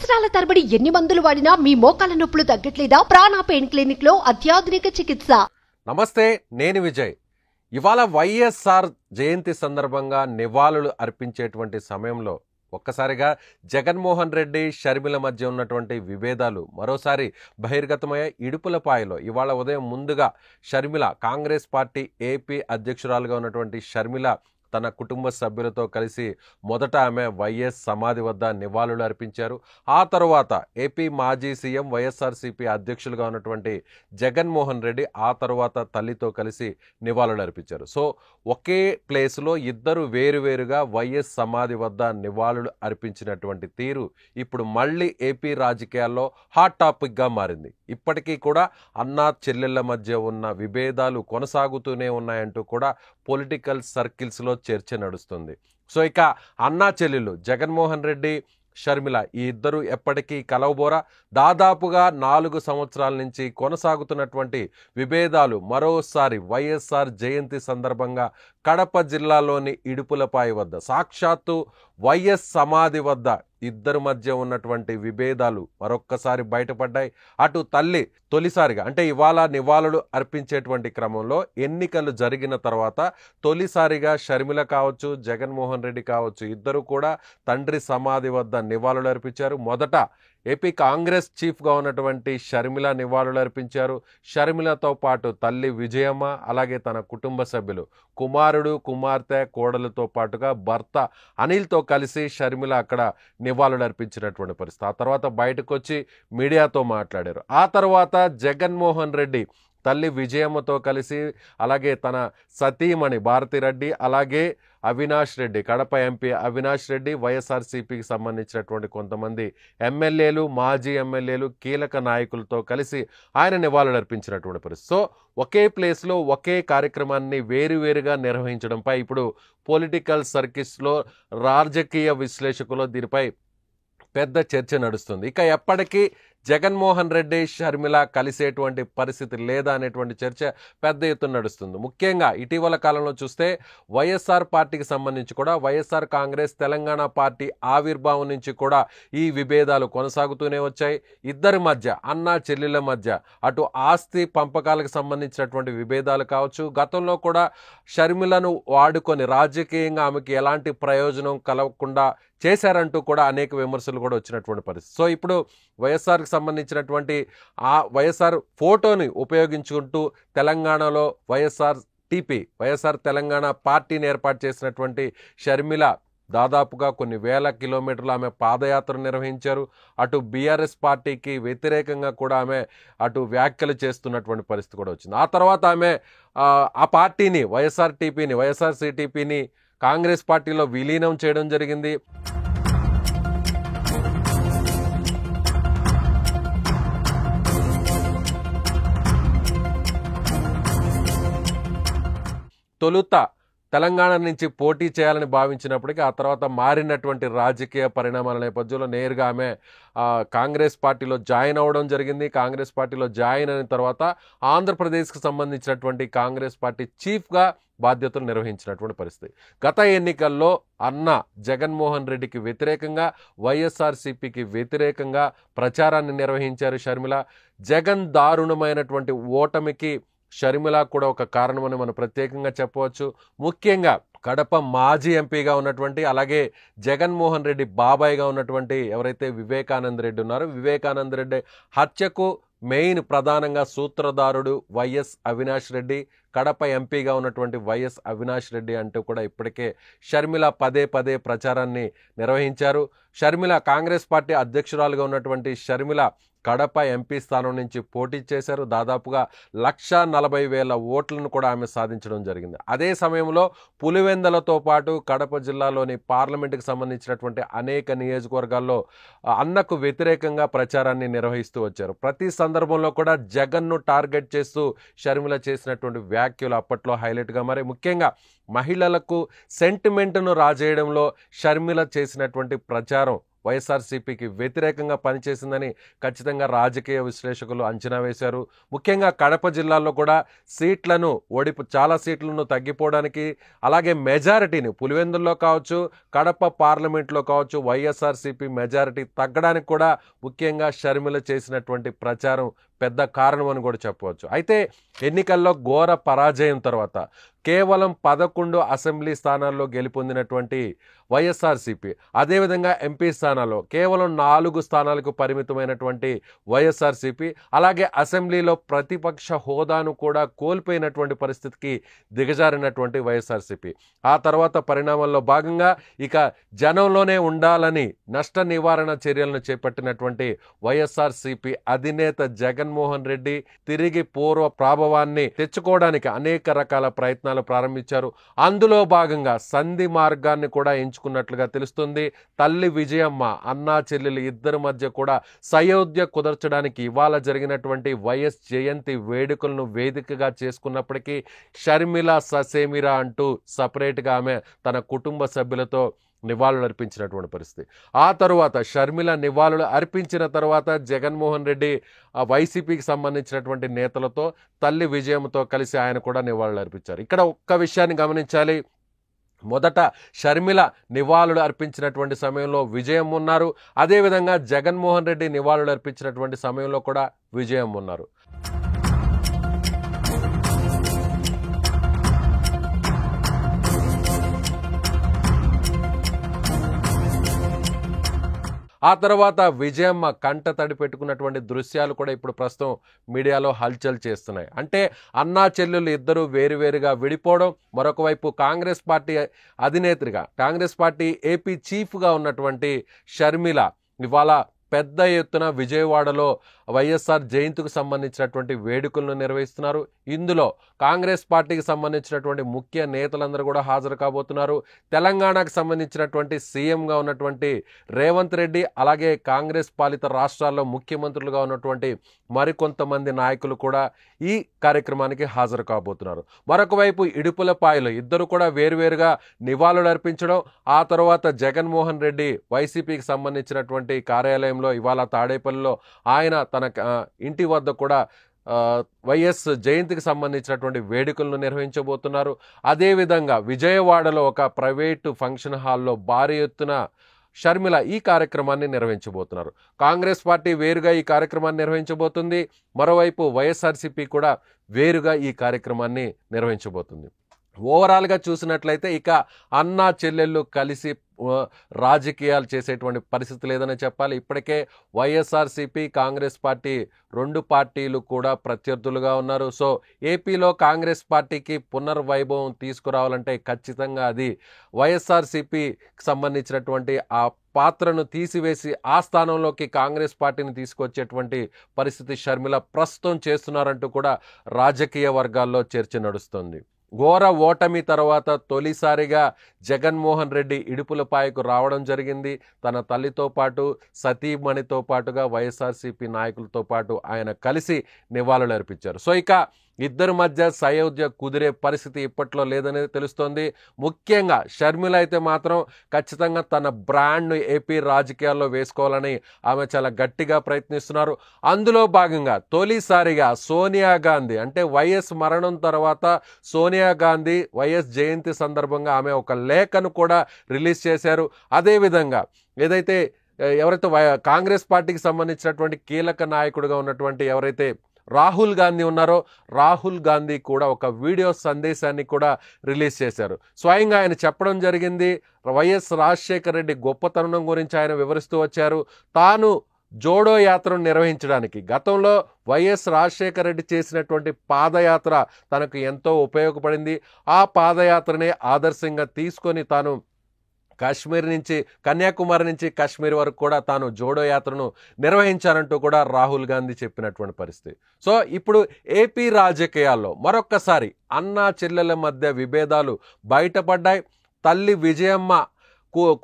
సంవత్సరాల తరబడి ఎన్ని మందులు వాడినా మీ మోకాల నొప్పులు తగ్గట్లేదా? ప్రాణ పెయిన్ క్లినిక్ లో అత్యాధునిక చికిత్స. నమస్తే, నేను విజయ్. ఇవాళ వైఎస్ఆర్ జయంతి సందర్భంగా నివాళులు అర్పించేటువంటి సమయంలో ఒక్కసారిగా జగన్మోహన్ రెడ్డి షర్మిల మధ్య ఉన్నటువంటి విభేదాలు మరోసారి బహిర్గతమయ్యాయి. ఇడుపులపాయలో ఇవాళ ఉదయం ముందుగా షర్మిల, కాంగ్రెస్ పార్టీ ఏపీ అధ్యక్షురాలుగా ఉన్నటువంటి షర్మిల తన కుటుంబ సభ్యులతో కలిసి మొదట ఆమె వైఎస్ సమాధి వద్ద నివాళులు అర్పించారు. ఆ తర్వాత ఏపీ మాజీ సీఎం, వైఎస్ఆర్సీపీ అధ్యక్షులుగా ఉన్నటువంటి జగన్మోహన్ రెడ్డి ఆ తర్వాత తల్లితో కలిసి నివాళులు అర్పించారు. సో ఒకే ప్లేస్లో ఇద్దరు వేరువేరుగా వైఎస్ సమాధి వద్ద నివాళులు అర్పించినటువంటి తీరు ఇప్పుడు మళ్ళీ ఏపీ రాజకీయాల్లో హాట్ టాపిక్గా మారింది. ఇప్పటికీ కూడా అన్నా చెల్లెళ్ల మధ్య ఉన్న విభేదాలు కొనసాగుతూనే ఉన్నాయంటూ కూడా పొలిటికల్ సర్కిల్స్లో చర్చ నడుస్తుంది. సో ఇక అన్నా చెల్లెళ్ళు జగన్మోహన్ రెడ్డి, షర్మిల ఈ ఇద్దరు ఎప్పటికీ కలవబోరా? దాదాపుగా 4 సంవత్సరాల నుంచి కొనసాగుతున్నటువంటి విభేదాలు మరోసారి వైఎస్ఆర్ జయంతి సందర్భంగా కడప జిల్లాలోని ఇడుపులపాయ వద్ద సాక్షాత్తు వైఎస్ సమాధి వద్ద ఇద్దరు మధ్య ఉన్నటువంటి విభేదాలు మరొక్కసారి బయటపడ్డాయి. అటు తల్లి తొలిసారిగా, అంటే ఇవాళ నివాళులు అర్పించేటువంటి క్రమంలో ఎన్నికలు జరిగిన తర్వాత తొలిసారిగా షర్మిల కావచ్చు, జగన్మోహన్ రెడ్డి కావచ్చు, ఇద్దరు కూడా తండ్రి సమాధి వద్ద నివాళులు అర్పించారు. మొదట ఏపీ కాంగ్రెస్ చీఫ్గా ఉన్నటువంటి షర్మిల నివాళులు అర్పించారు. షర్మిలతో పాటు తల్లి విజయమ్మ, అలాగే తన కుటుంబ సభ్యులు, కుమారుడు, కుమార్తె, కోడలతో పాటుగా భర్త అనిల్తో కలిసి షర్మిల అక్కడ నివాళులు అర్పించినటువంటి పరిస్థితి. ఆ తర్వాత బయటకు వచ్చి మీడియాతో మాట్లాడారు. ఆ తర్వాత జగన్మోహన్ రెడ్డి తల్లి విజయమ్మతో కలిసి, అలాగే తన సతీమణి భారతిరెడ్డి, అలాగే అవినాష్ రెడ్డి, కడప ఎంపీ అవినాష్ రెడ్డి, వైఎస్ఆర్సీపీకి సంబంధించినటువంటి కొంతమంది ఎమ్మెల్యేలు, మాజీ ఎమ్మెల్యేలు, కీలక నాయకులతో కలిసి ఆయన నివాళులు అర్పించినటువంటి పరిస్థితి. సో ఒకే ప్లేస్లో ఒకే కార్యక్రమాన్ని వేరువేరుగా నిర్వహించడంపై ఇప్పుడు పొలిటికల్ సర్కిల్స్లో, రాజకీయ విశ్లేషకులు దీనిపై పెద్ద చర్చ నడుస్తుంది. ఇక ఎప్పటికీ జగన్మోహన్ రెడ్డి, షర్మిల కలిసేటువంటి పరిస్థితి లేదా అనేటువంటి చర్చ పెద్ద ఎత్తున నడుస్తుంది. ముఖ్యంగా ఇటీవల కాలంలో చూస్తే వైఎస్ఆర్ పార్టీకి సంబంధించి కూడా, వైఎస్ఆర్ కాంగ్రెస్ తెలంగాణ పార్టీ ఆవిర్భావం నుంచి కూడా ఈ విభేదాలు కొనసాగుతూనే వచ్చాయి. ఇద్దరి మధ్య, అన్నా చెల్లెళ్ళ మధ్య అటు ఆస్తి పంపకాలకు సంబంధించినటువంటి విభేదాలు కావచ్చు, గతంలో కూడా షర్మిలను వాడుకొని రాజకీయంగా ఆమెకి ఎలాంటి ప్రయోజనం కలగకుండా చేశారంటూ కూడా అనేక విమర్శలు కూడా వచ్చినటువంటి పరిస్థితి. సో ఇప్పుడు వైఎస్ఆర్కి సంబంధించినటువంటి ఆ వైఎస్ఆర్ ఫోటోని ఉపయోగించుకుంటూ తెలంగాణలో వైఎస్ఆర్ తెలంగాణ పార్టీని ఏర్పాటు చేసినటువంటి షర్మిల దాదాపుగా కొన్ని వేల కిలోమీటర్లు ఆమె పాదయాత్ర నిర్వహించారు. అటు బీఆర్ఎస్ పార్టీకి వ్యతిరేకంగా కూడా ఆమె అటు వ్యాఖ్యలు చేస్తున్నటువంటి పరిస్థితి కూడా వచ్చింది. ఆ తర్వాత ఆమె ఆ పార్టీని, వైఎస్ఆర్సీటీపీని కాంగ్రెస్ పార్టీలో విలీనం చేయడం జరిగింది. తొలుత తెలంగాణ నుంచి పోటీ చేయాలని భావించినప్పటికీ ఆ తర్వాత మారినటువంటి రాజకీయ పరిణామాల నేపథ్యంలో నేరుగా ఆమె కాంగ్రెస్ పార్టీలో జాయిన్ అవ్వడం జరిగింది. కాంగ్రెస్ పార్టీలో జాయిన్ అయిన తర్వాత ఆంధ్రప్రదేశ్కి సంబంధించినటువంటి కాంగ్రెస్ పార్టీ చీఫ్గా బాధ్యతలు నిర్వహించినటువంటి పరిస్థితి. గత ఎన్నికల్లో అన్న జగన్మోహన్ రెడ్డికి వ్యతిరేకంగా, వైఎస్ఆర్సీపీకి వ్యతిరేకంగా ప్రచారాన్ని నిర్వహించారు షర్మిల. జగన్ దారుణమైనటువంటి ఓటమికి షర్మిల కూడా ఒక కారణమని మనం ప్రత్యేకంగా చెప్పవచ్చు. ముఖ్యంగా కడప మాజీ ఎంపీగా ఉన్నటువంటి, అలాగే జగన్మోహన్ రెడ్డి బాబాయ్గా ఉన్నటువంటి ఎవరైతే వివేకానంద రెడ్డి ఉన్నారో, వివేకానంద రెడ్డి హత్యకు మెయిన్ ప్రధానంగా సూత్రధారుడు వైఎస్ అవినాష్ రెడ్డి, కడప ఎంపీగా ఉన్నటువంటి వైఎస్ అవినాష్ రెడ్డి అంటూ కూడా ఇప్పటికే షర్మిల పదే పదే ప్రచారాన్ని నిర్వహించారు. షర్మిల, కాంగ్రెస్ పార్టీ అధ్యక్షురాలుగా ఉన్నటువంటి షర్మిల కడప ఎంపీ స్థానం నుంచి పోటీ చేశారు. దాదాపుగా 1,40,000 ఓట్లను కూడా ఆమె సాధించడం జరిగింది. అదే సమయంలో పులివెందలతో పాటు కడప జిల్లాలోని పార్లమెంటుకు సంబంధించినటువంటి అనేక నియోజకవర్గాల్లో అన్నకు వ్యతిరేకంగా ప్రచారాన్ని నిర్వహిస్తూ వచ్చారు. ప్రతి సందర్భంలో కూడా జగన్ను టార్గెట్ చేస్తూ షర్మిల చేసినటువంటి వ్యాఖ్యలు అప్పట్లో హైలైట్గా మరి ముఖ్యంగా మహిళలకు సెంటిమెంట్ను రాజేయడంలో షర్మిల చేసినటువంటి ప్రచారం వైఎస్ఆర్సీపీకి వ్యతిరేకంగా పనిచేసిందని ఖచ్చితంగా రాజకీయ విశ్లేషకులు అంచనా వేశారు. ముఖ్యంగా కడప జిల్లాలో కూడా సీట్లను చాలా సీట్లను తగ్గిపోవడానికి, అలాగే మెజారిటీని పులివెందుల్లో కావచ్చు, కడప పార్లమెంట్లో కావచ్చు వైఎస్ఆర్సీపీ మెజారిటీ తగ్గడానికి కూడా ముఖ్యంగా షర్మిల చేసినటువంటి ప్రచారం పెద్ద కారణం అని కూడా చెప్పవచ్చు. అయితే ఎన్నికల్లో ఘోర పరాజయం తర్వాత కేవలం 11 అసెంబ్లీ స్థానాల్లో గెలుపొందినటువంటి వైఎస్ఆర్సీపీ, అదేవిధంగా ఎంపీ స్థానాల్లో కేవలం 4 స్థానాలకు పరిమితమైనటువంటి వైఎస్ఆర్సీపీ, అలాగే అసెంబ్లీలో ప్రతిపక్ష హోదాను కూడా కోల్పోయినటువంటి పరిస్థితికి దిగజారినటువంటి వైఎస్ఆర్సీపీ. ఆ తర్వాత పరిణామాల్లో భాగంగా ఇక జనంలోనే ఉండాలని నష్ట నివారణ చర్యలను చేపట్టినటువంటి వైఎస్ఆర్సీపీ అధినేత జగన్మోహన్ రెడ్డి తిరిగి పూర్వ ప్రాభవాన్ని తెచ్చుకోవడానికి అనేక రకాల ప్రయత్నాలు ప్రారంభించారు. అందులో భాగంగా సంధి మార్గాన్ని కూడా ఎంచుకున్నట్లుగా తెలుస్తుంది. తల్లి విజయమ్మ, అన్నా చెల్లెలు ఇద్దరి మధ్య కూడా సయోధ్య కుదర్చడానికి ఇవాళ జరిగినటువంటి వైఎస్ జయంతి వేడుకలను వేదికగా చేసుకున్నప్పటికీ షర్మిల ససేమిరా అంటూ సపరేట్గా ఆమె తన కుటుంబ సభ్యులతో నివాళులు అర్పించినటువంటి పరిస్థితి. ఆ తరువాత షర్మిల నివాళులు అర్పించిన తర్వాత జగన్మోహన్ రెడ్డి వైసీపీకి సంబంధించినటువంటి నేతలతో తల్లి విజయంతో కలిసి ఆయన కూడా నివాళులు అర్పించారు. ఇక్కడ ఒక్క విషయాన్ని గమనించాలి. మొదట షర్మిల నివాళులు అర్పించినటువంటి సమయంలో విజయం ఉన్నారు, అదేవిధంగా జగన్మోహన్ రెడ్డి నివాళులు అర్పించినటువంటి సమయంలో కూడా విజయం ఉన్నారు. ఆ తర్వాత విజయమ్మ కంట తడి పెట్టుకున్నటువంటి దృశ్యాలు కూడా ఇప్పుడు ప్రస్తుతం మీడియాలో హల్చల్ చేస్తున్నాయి. అంటే అన్నా చెల్లెలు ఇద్దరు వేరువేరుగా విడిపోవడం, మరొక వైపు కాంగ్రెస్ పార్టీ అధినేత్రిగా, కాంగ్రెస్ పార్టీ ఏపీ చీఫ్గా ఉన్నటువంటి షర్మిల ఇవాళ పెద్ద ఎత్తున విజయవాడలో వైఎస్ఆర్ జయంతికి సంబంధించినటువంటి వేడుకలను నిర్వహిస్తున్నారు. ఇందులో కాంగ్రెస్ పార్టీకి సంబంధించినటువంటి ముఖ్య నేతలందరూ కూడా హాజరు కాబోతున్నారు. తెలంగాణకు సంబంధించినటువంటి సీఎంగా ఉన్నటువంటి రేవంత్ రెడ్డి, అలాగే కాంగ్రెస్ పాలిత రాష్ట్రాల్లో ముఖ్యమంత్రులుగా ఉన్నటువంటి మరికొంతమంది నాయకులు కూడా ఈ కార్యక్రమానికి హాజరు కాబోతున్నారు. మరొక వైపు ఇడుపులపాయలు ఇద్దరు కూడా వేరువేరుగా నివాళులు అర్పించడం, ఆ తర్వాత జగన్మోహన్ రెడ్డి వైసీపీకి సంబంధించినటువంటి కార్యాలయంలో ఇవాళ తాడేపల్లిలో ఆయన తన ఇంటి వద్ద కూడా వైఎస్ జయంతికి సంబంధించినటువంటి వేడుకలను నిర్వహించబోతున్నారు. అదేవిధంగా విజయవాడలో ఒక ప్రైవేటు ఫంక్షన్ హాల్లో భారీ ఎత్తున షర్మిల ఈ కార్యక్రమాన్ని నిర్వహించబోతున్నారు. కాంగ్రెస్ పార్టీ వేరుగా ఈ కార్యక్రమాన్ని నిర్వహించబోతుంది, మరోవైపు వైఎస్ఆర్సీపీ కూడా వేరుగా ఈ కార్యక్రమాన్ని నిర్వహించబోతుంది. ఓవరాల్గా చూసినట్లయితే ఇక అన్నా చెల్లెళ్ళు కలిసి రాజకీయాలు చేసేటువంటి పరిస్థితి లేదని చెప్పాలి. ఇప్పటికే వైఎస్ఆర్సీపీ, కాంగ్రెస్ పార్టీ రెండు పార్టీలు కూడా ప్రత్యర్థులుగా ఉన్నారు. సో ఏపీలో కాంగ్రెస్ పార్టీకి పునర్వైభవం తీసుకురావాలంటే ఖచ్చితంగా అది వైఎస్ఆర్సీపీకి సంబంధించినటువంటి ఆ పాత్రను తీసివేసి ఆ స్థానంలోకి కాంగ్రెస్ పార్టీని తీసుకొచ్చేటువంటి పరిస్థితి షర్మిల ప్రస్తుతం చేస్తున్నారంటూ కూడా రాజకీయ వర్గాల్లో చర్చ నడుస్తుంది. ఘోర ఓటమి తర్వాత తొలిసారిగా జగన్మోహన్ రెడ్డి ఇడుపులపాయకు రావడం జరిగింది. తన తల్లితో పాటు సతీమణితో పాటుగా వైఎస్ఆర్సీపీ నాయకులతో పాటు ఆయన కలిసి నివాళులు అర్పించారు. సో ఇక ఇద్దరి మధ్య సయోధ్య కుదిరే పరిస్థితి ఇప్పట్లో లేదనేది తెలుస్తోంది. ముఖ్యంగా షర్మిల అయితే మాత్రం ఖచ్చితంగా తన బ్రాండ్ను ఏపీ రాజకీయాల్లో వేసుకోవాలని ఆమె చాలా గట్టిగా ప్రయత్నిస్తున్నారు. అందులో భాగంగా తొలిసారిగా సోనియా గాంధీ, అంటే వైఎస్ మరణం తర్వాత సోనియా గాంధీ వైఎస్ జయంతి సందర్భంగా ఆమె ఒక లేఖను కూడా రిలీజ్ చేశారు. అదేవిధంగా ఏదైతే ఎవరైతే కాంగ్రెస్ పార్టీకి సంబంధించినటువంటి కీలక నాయకుడిగా ఉన్నటువంటి ఎవరైతే రాహుల్ గాంధీ ఉన్నారో రాహుల్ గాంధీ కూడా ఒక వీడియో సందేశాన్ని కూడా రిలీజ్ చేశారు. స్వయంగా ఆయన చెప్పడం జరిగింది, వైఎస్ రాజశేఖర రెడ్డి గొప్పతనం గురించి ఆయన వివరిస్తూ వచ్చారు. తాను జోడో యాత్రను నిర్వహించడానికి గతంలో వైఎస్ రాజశేఖర రెడ్డి చేసినటువంటి పాదయాత్ర తనకు ఎంతో ఉపయోగపడింది. ఆ పాదయాత్రనే ఆదర్శంగా తీసుకొని తాను కాశ్మీర్ నుంచి, కన్యాకుమారి నుంచి కాశ్మీర్ వరకు కూడా తాను జోడో యాత్రను నిర్వహించారంటూ కూడా రాహుల్ గాంధీ చెప్పినటువంటి పరిస్థితి. సో ఇప్పుడు ఏపీ రాజకీయాల్లో మరొక్కసారి అన్నా చెల్లెల మధ్య విభేదాలు బయటపడ్డాయి. తల్లి విజయమ్మ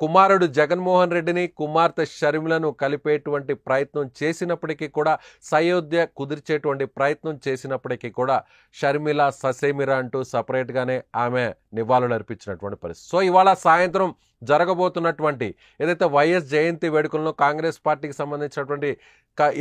కుమారుడు జగన్మోహన్ రెడ్డిని, కుమార్తె షర్మిలను కలిపేటువంటి ప్రయత్నం చేసినప్పటికీ కూడా, సయోధ్య కుదిర్చేటువంటి ప్రయత్నం చేసినప్పటికీ కూడా షర్మిల ససేమిరా అంటూ సపరేట్గానే ఆమె నివాళులు అర్పించినటువంటి పరిస్థితి. సో ఇవాళ సాయంత్రం జరగబోతున్నటువంటి ఏదైతే వైఎస్ జయంతి వేడుకలను కాంగ్రెస్ పార్టీకి సంబంధించినటువంటి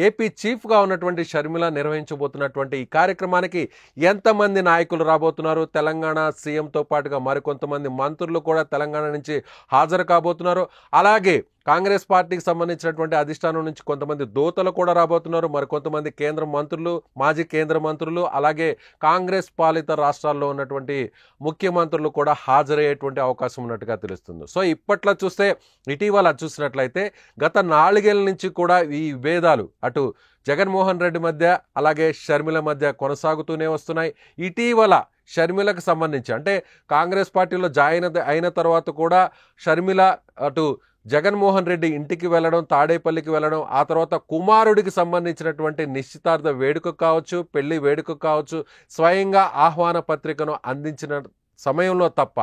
ఏపీ చీఫ్గా ఉన్నటువంటి షర్మిల నిర్వహించబోతున్నటువంటి ఈ కార్యక్రమానికి ఎంతమంది నాయకులు రాబోతున్నారు, తెలంగాణ సీఎంతో పాటుగా మరికొంతమంది మంత్రులు కూడా తెలంగాణ నుంచి హాజరు కాబోతున్నారు. అలాగే కాంగ్రెస్ పార్టీకి సంబంధించినటువంటి అధిష్టానం నుంచి కొంతమంది దూతలు కూడా రాబోతున్నారు. మరికొంతమంది కేంద్ర మంత్రులు, మాజీ కేంద్ర మంత్రులు, అలాగే కాంగ్రెస్ పాలిత రాష్ట్రాల్లో ఉన్నటువంటి ముఖ్యమంత్రులు కూడా హాజరయ్యేటువంటి అవకాశం ఉన్నట్టుగా తెలుస్తుంది. సో ఇప్పట్లో చూస్తే ఇటీవల చూసినట్లయితే గత 4 ఏళ్ల నుంచి కూడా ఈ విభేదాలు అటు జగన్మోహన్ రెడ్డి మధ్య అలాగే షర్మిల మధ్య కొనసాగుతూనే వస్తున్నాయి. ఇటీవల షర్మిలకు సంబంధించి అంటే కాంగ్రెస్ పార్టీలో జాయిన్ అయిన తర్వాత కూడా షర్మిల అటు జగన్మోహన్ రెడ్డి ఇంటికి వెళ్ళడం, తాడేపల్లికి వెళ్ళడం, ఆ తర్వాత కుమారుడికి సంబంధించినటువంటి నిశ్చితార్థ వేడుక కావచ్చు, పెళ్లి వేడుక కావచ్చు, స్వయంగా ఆహ్వాన పత్రికను అందించిన సమయంలో తప్ప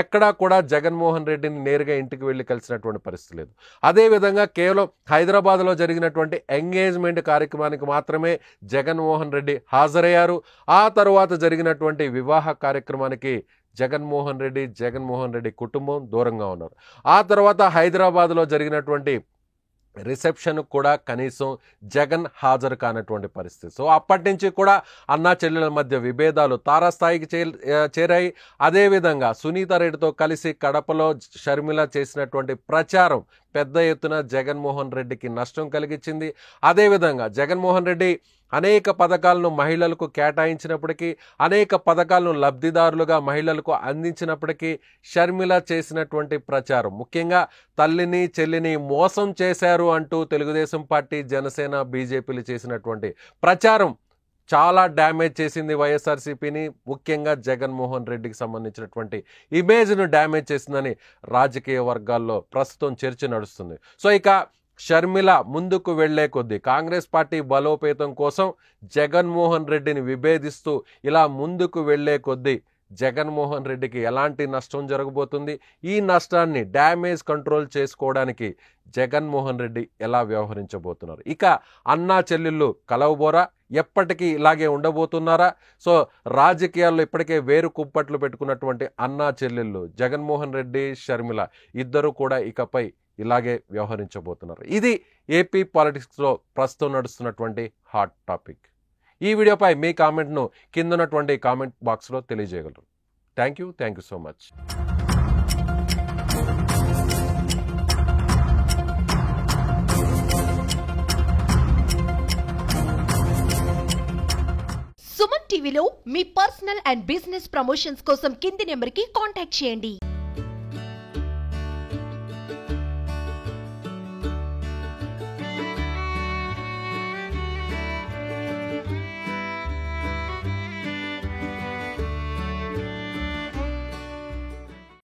ఎక్కడా కూడా జగన్మోహన్ రెడ్డిని నేరుగా ఇంటికి వెళ్ళి కలిసినటువంటి పరిస్థితి లేదు. అదేవిధంగా కేవలం హైదరాబాద్లో జరిగినటువంటి ఎంగేజ్మెంట్ కార్యక్రమానికి మాత్రమే జగన్మోహన్ రెడ్డి హాజరయ్యారు. ఆ తర్వాత జరిగినటువంటి వివాహ కార్యక్రమానికి జగన్మోహన్ రెడ్డి కుటుంబం దూరంగా ఉన్నారు. ఆ తర్వాత హైదరాబాద్లో జరిగినటువంటి రిసెప్షన్ కూడా కనీసం జగన్ హాజరు కానటువంటి పరిస్థితి. సో అప్పటి నుంచి కూడా అన్నా చెల్లెల మధ్య విభేదాలు తారాస్థాయికి చేరాయి. అదేవిధంగా సునీత రెడ్డితో కలిసి కడపలో షర్మిల చేసినటువంటి ప్రచారం పెద్ద ఎత్తున జగన్మోహన్ రెడ్డికి నష్టం కలిగించింది. అదేవిధంగా జగన్మోహన్ రెడ్డి అనేక పథకాలను మహిళలకు కేటాయించినప్పటికీ, అనేక పథకాలను లబ్ధిదారులుగా మహిళలకు అందించినప్పటికీ షర్మిల చేసినటువంటి ప్రచారం, ముఖ్యంగా తల్లిని చెల్లిని మోసం చేశారు అంటూ తెలుగుదేశం పార్టీ, జనసేన, బీజేపీలు చేసినటువంటి ప్రచారం చాలా డ్యామేజ్ చేసింది వైఎస్ఆర్సీపీని. ముఖ్యంగా జగన్మోహన్ రెడ్డికి సంబంధించినటువంటి ఇమేజ్ను డ్యామేజ్ చేసిందని రాజకీయ వర్గాల్లో ప్రస్తుతం చర్చ నడుస్తుంది. సో ఇక షర్మిల ముందుకు వెళ్లే కొద్దీ కాంగ్రెస్ పార్టీ బలోపేతం కోసం జగన్మోహన్ రెడ్డిని విభేదిస్తూ ఇలా ముందుకు వెళ్లే కొద్దీ జగన్మోహన్ రెడ్డికి ఎలాంటి నష్టం జరగబోతుంది, ఈ నష్టాన్ని డ్యామేజ్ కంట్రోల్ చేసుకోవడానికి జగన్మోహన్ రెడ్డి ఎలా వ్యవహరించబోతున్నారు, ఇక అన్నా చెల్లెళ్ళు కలవబోరా, ఎప్పటికీ ఇలాగే ఉండబోతున్నారా? సో రాజకీయాల్లో ఇప్పటికే వేరు కుప్పట్లు పెట్టుకున్నటువంటి అన్నా చెల్లెళ్ళు జగన్మోహన్ రెడ్డి, షర్మిల ఇద్దరు కూడా ఇకపై ఇలాగే వ్యవహరించబోతున్నారు. ఇది ఏపీ పాలిటిక్స్లో ప్రస్తుతం నడుస్తున్నటువంటి హాట్ టాపిక్. ఈ వీడియోపై మీ కామెంట్ను కింద ఉన్నటువంటి కామెంట్ బాక్స్లో తెలియజేయగలరు. Thank you so much. Suman టీవీలో మీ పర్సనల్ అండ్ బిజినెస్ ప్రమోషన్స్ కోసం కింది నెంబర్కి కాంటాక్ట్ చేయండి.